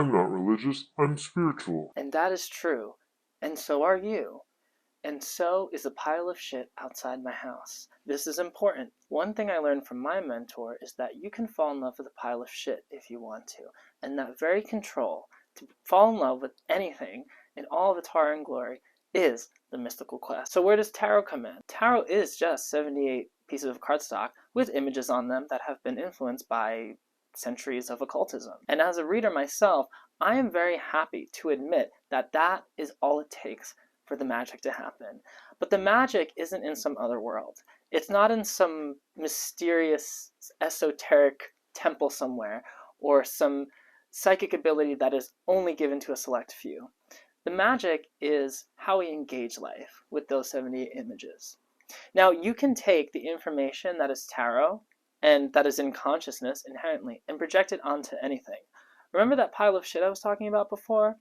I'm not religious, I'm spiritual. And that is true. And so are you. And so is a pile of shit outside my house. This is important. One thing I learned from my mentor is that you can fall in love with a pile of shit if you want to. And that very control to fall in love with anything in all of its horror and glory is the mystical quest. So where does tarot come in? Tarot is just 78 pieces of cardstock with images on them that have been influenced by centuries of occultism. And as a reader myself, I am very happy to admit that that is all it takes for the magic to happen. But the magic isn't in some other world. It's not in some mysterious, esoteric temple somewhere, or some psychic ability that is only given to a select few. The magic is how we engage life with those 78 images. Now, you can take the information that is tarot and that is in consciousness inherently and project it onto anything. Remember that pile of shit I was talking about before?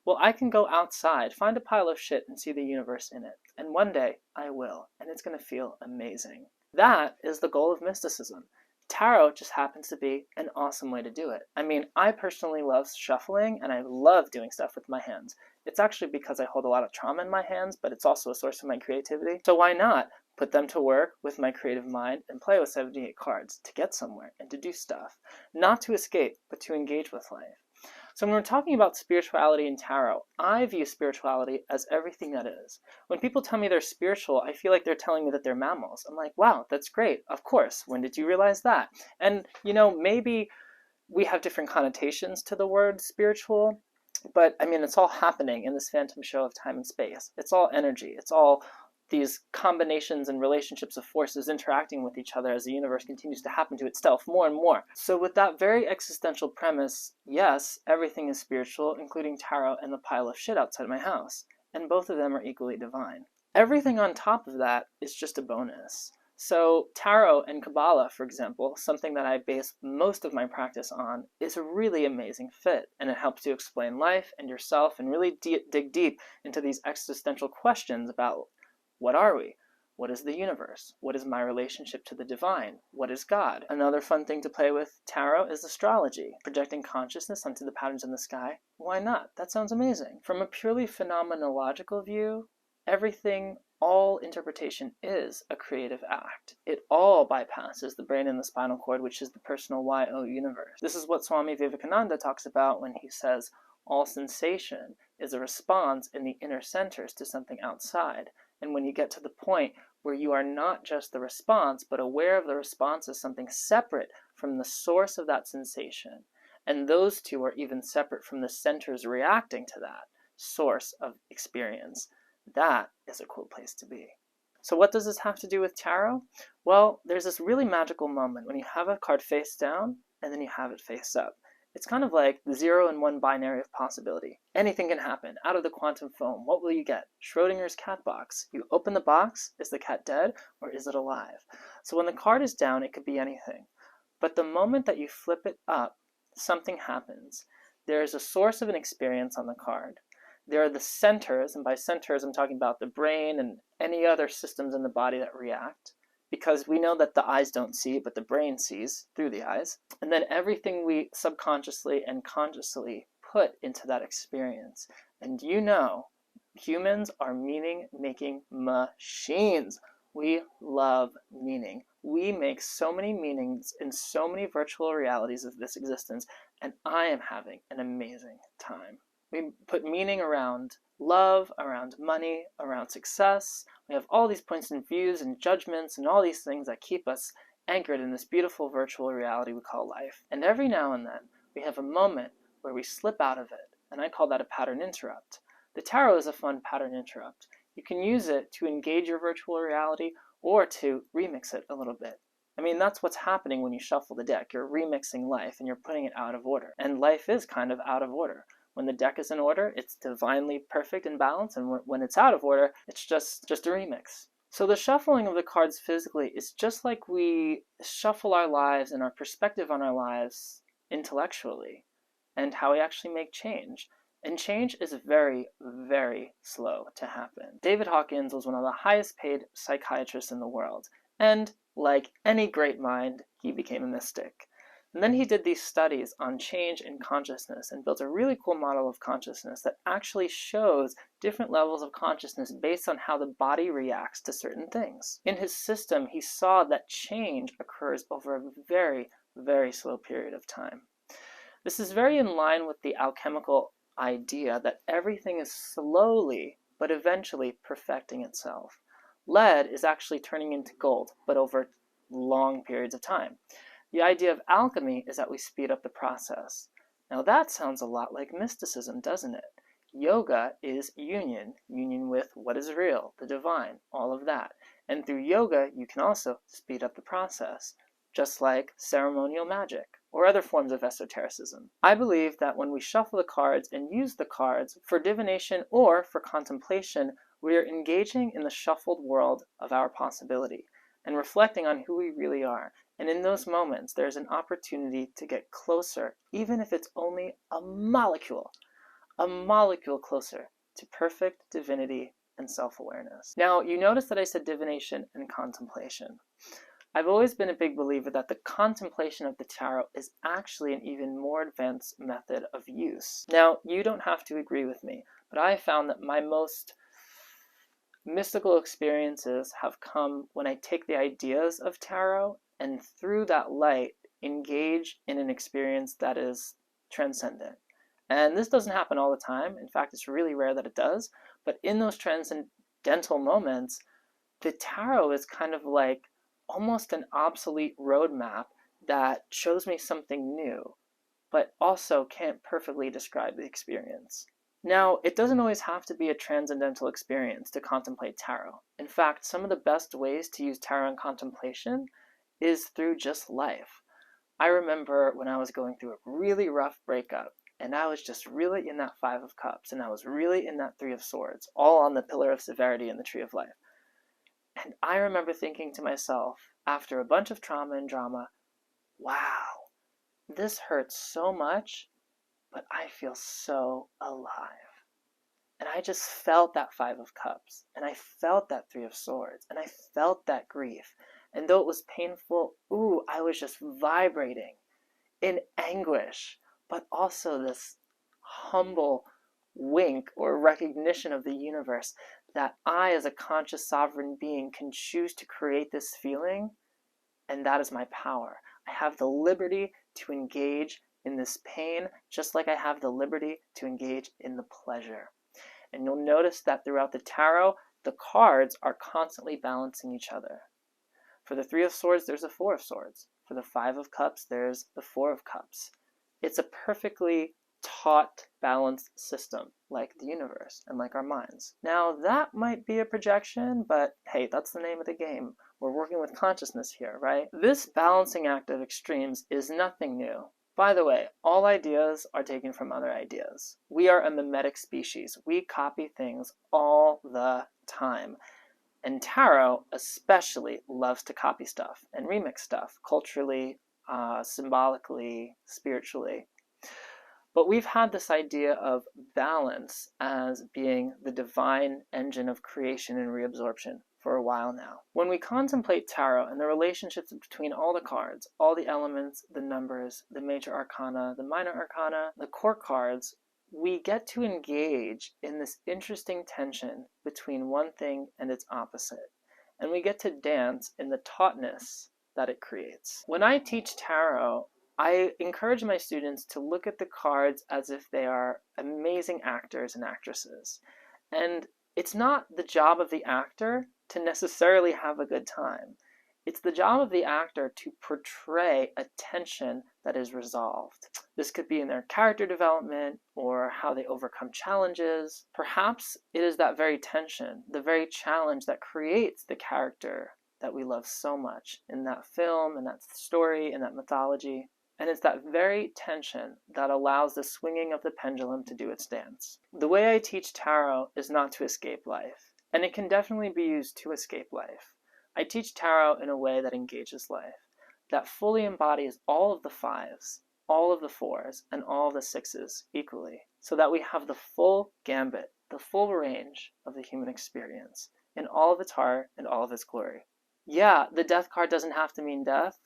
Well, I can go outside, find a pile of shit, and see the universe in it. And one day, I will, and it's going to feel amazing. That is the goal of mysticism. Tarot just happens to be an awesome way to do it. I mean, I personally love shuffling, and I love doing stuff with my hands. It's actually because I hold a lot of trauma in my hands, but it's also a source of my creativity. So why not put them to work with my creative mind and play with 78 cards to get somewhere and to do stuff? Not to escape, but to engage with life. So when we're talking about spirituality and tarot, I view spirituality as everything that is. When people tell me they're spiritual, I feel like they're telling me that they're mammals. I'm like, wow, that's great. Of course. When did you realize that? And, maybe we have different connotations to the word spiritual, but I mean, it's all happening in this phantom show of time and space. It's all energy. It's all these combinations and relationships of forces interacting with each other as the universe continues to happen to itself more and more. So with that very existential premise, yes, everything is spiritual, including tarot and the pile of shit outside my house. And both of them are equally divine. Everything on top of that is just a bonus. So tarot and Kabbalah, for example, something that I base most of my practice on, is a really amazing fit, and it helps you explain life and yourself and really dig deep into these existential questions about what are we? What is the universe? What is my relationship to the divine? What is God? Another fun thing to play with tarot is astrology, projecting consciousness onto the patterns in the sky. Why not? That sounds amazing. From a purely phenomenological view, everything, all interpretation is a creative act. It all bypasses the brain and the spinal cord, which is the personal YO universe. This is what Swami Vivekananda talks about when he says, all sensation is a response in the inner centers to something outside. And when you get to the point where you are not just the response, but aware of the response as something separate from the source of that sensation, and those two are even separate from the centers reacting to that source of experience, that is a cool place to be. So what does this have to do with tarot? Well, there's this really magical moment when you have a card face down and then you have it face up. It's kind of like the 0 and 1 binary of possibility. Anything can happen. Out of the quantum foam, what will you get? Schrodinger's cat box. You open the box, is the cat dead or is it alive? So when the card is down, it could be anything. But the moment that you flip it up, something happens. There is a source of an experience on the card. There are the centers, and by centers I'm talking about the brain and any other systems in the body that react, because we know that the eyes don't see, but the brain sees through the eyes. And then everything we subconsciously and consciously put into that experience. And humans are meaning-making machines. We love meaning. We make so many meanings in so many virtual realities of this existence, and I am having an amazing time. We put meaning around love, around money, around success. We have all these points and views and judgments and all these things that keep us anchored in this beautiful virtual reality we call life. And every now and then, we have a moment where we slip out of it, and I call that a pattern interrupt. The tarot is a fun pattern interrupt. You can use it to engage your virtual reality or to remix it a little bit. I mean, that's what's happening when you shuffle the deck. You're remixing life and you're putting it out of order. And life is kind of out of order. When the deck is in order, it's divinely perfect and balanced, and when it's out of order, it's just a remix. So the shuffling of the cards physically is just like we shuffle our lives and our perspective on our lives intellectually, and how we actually make change. And change is very, very slow to happen. David Hawkins was one of the highest paid psychiatrists in the world, and like any great mind, he became a mystic. And then he did these studies on change in consciousness and built a really cool model of consciousness that actually shows different levels of consciousness based on how the body reacts to certain things. In his system, he saw that change occurs over a very, very slow period of time. This is very in line with the alchemical idea that everything is slowly but eventually perfecting itself. Lead is actually turning into gold, but over long periods of time. The idea of alchemy is that we speed up the process. Now that sounds a lot like mysticism, doesn't it? Yoga is union with what is real, the divine, all of that. And through yoga, you can also speed up the process, just like ceremonial magic or other forms of esotericism. I believe that when we shuffle the cards and use the cards for divination or for contemplation, we are engaging in the shuffled world of our possibility and reflecting on who we really are. And in those moments, there's an opportunity to get closer, even if it's only a molecule closer to perfect divinity and self-awareness. Now, you notice that I said divination and contemplation. I've always been a big believer that the contemplation of the tarot is actually an even more advanced method of use. Now, you don't have to agree with me, but I found that my most mystical experiences have come when I take the ideas of tarot and through that light engage in an experience that is transcendent. And this doesn't happen all the time. In fact, it's really rare that it does. But in those transcendental moments, the tarot is kind of like almost an obsolete roadmap that shows me something new, but also can't perfectly describe the experience. Now, it doesn't always have to be a transcendental experience to contemplate tarot. In fact, some of the best ways to use tarot in contemplation is through just life. I remember when I was going through a really rough breakup, and I was just really in that Five of Cups, and I was really in that Three of Swords, all on the Pillar of Severity and the Tree of Life. And I remember thinking to myself, after a bunch of trauma and drama, wow, this hurts so much, but I feel so alive. And I just felt that Five of Cups, and I felt that Three of Swords, and I felt that grief. And though it was painful, I was just vibrating in anguish, but also this humble wink or recognition of the universe that I, as a conscious sovereign being, can choose to create this feeling, and that is my power. I have the liberty to engage in this pain, just like I have the liberty to engage in the pleasure. And you'll notice that throughout the tarot, the cards are constantly balancing each other. For the Three of Swords, there's a Four of Swords. For the Five of Cups, there's the Four of Cups. It's a perfectly taut, balanced system, like the universe and like our minds. Now, that might be a projection, but hey, that's the name of the game. We're working with consciousness here, right? This balancing act of extremes is nothing new. By the way, all ideas are taken from other ideas. We are a mimetic species. We copy things all the time. And tarot especially loves to copy stuff and remix stuff, culturally, symbolically, spiritually. But we've had this idea of balance as being the divine engine of creation and reabsorption for a while now. When we contemplate tarot and the relationships between all the cards, all the elements, the numbers, the major arcana, the minor arcana, the court cards, we get to engage in this interesting tension between one thing and its opposite. And we get to dance in the tautness that it creates. When I teach tarot, I encourage my students to look at the cards as if they are amazing actors and actresses. And it's not the job of the actor to necessarily have a good time. It's the job of the actor to portray a tension that is resolved. This could be in their character development or how they overcome challenges. Perhaps it is that very tension, the very challenge that creates the character that we love so much in that film, in that story, in that mythology. And it's that very tension that allows the swinging of the pendulum to do its dance. The way I teach tarot is not to escape life, and it can definitely be used to escape life. I teach tarot in a way that engages life, that fully embodies all of the fives, all of the fours, and all of the sixes equally, so that we have the full gambit, the full range of the human experience, in all of its heart and all of its glory. Yeah, the death card doesn't have to mean death,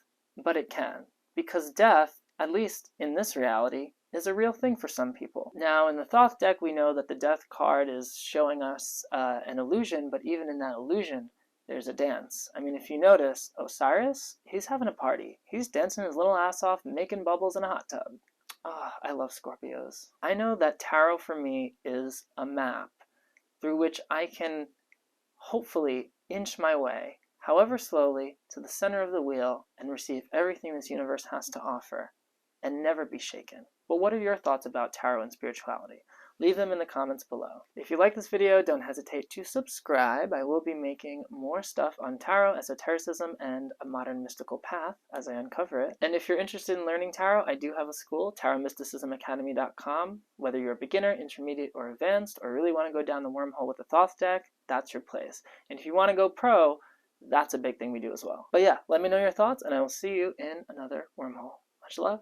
but it can. because death, at least in this reality, is a real thing for some people. Now, in the Thoth deck, we know that the death card is showing us an illusion, but even in that illusion, there's a dance. I mean, if you notice, Osiris, he's having a party. He's dancing his little ass off, making bubbles in a hot tub. Ah, I love Scorpios. I know that tarot for me is a map through which I can hopefully inch my way, however slowly, to the center of the wheel and receive everything this universe has to offer and never be shaken. But what are your thoughts about tarot and spirituality? Leave them in the comments below. If you like this video, don't hesitate to subscribe. I will be making more stuff on tarot, esotericism, and a modern mystical path as I uncover it. And if you're interested in learning tarot, I do have a school, tarotmysticismacademy.com. Whether you're a beginner, intermediate, or advanced, or really want to go down the wormhole with the Thoth deck, that's your place. And if you want to go pro, that's a big thing we do as well. But yeah, let me know your thoughts, and I will see you in another wormhole. Much love.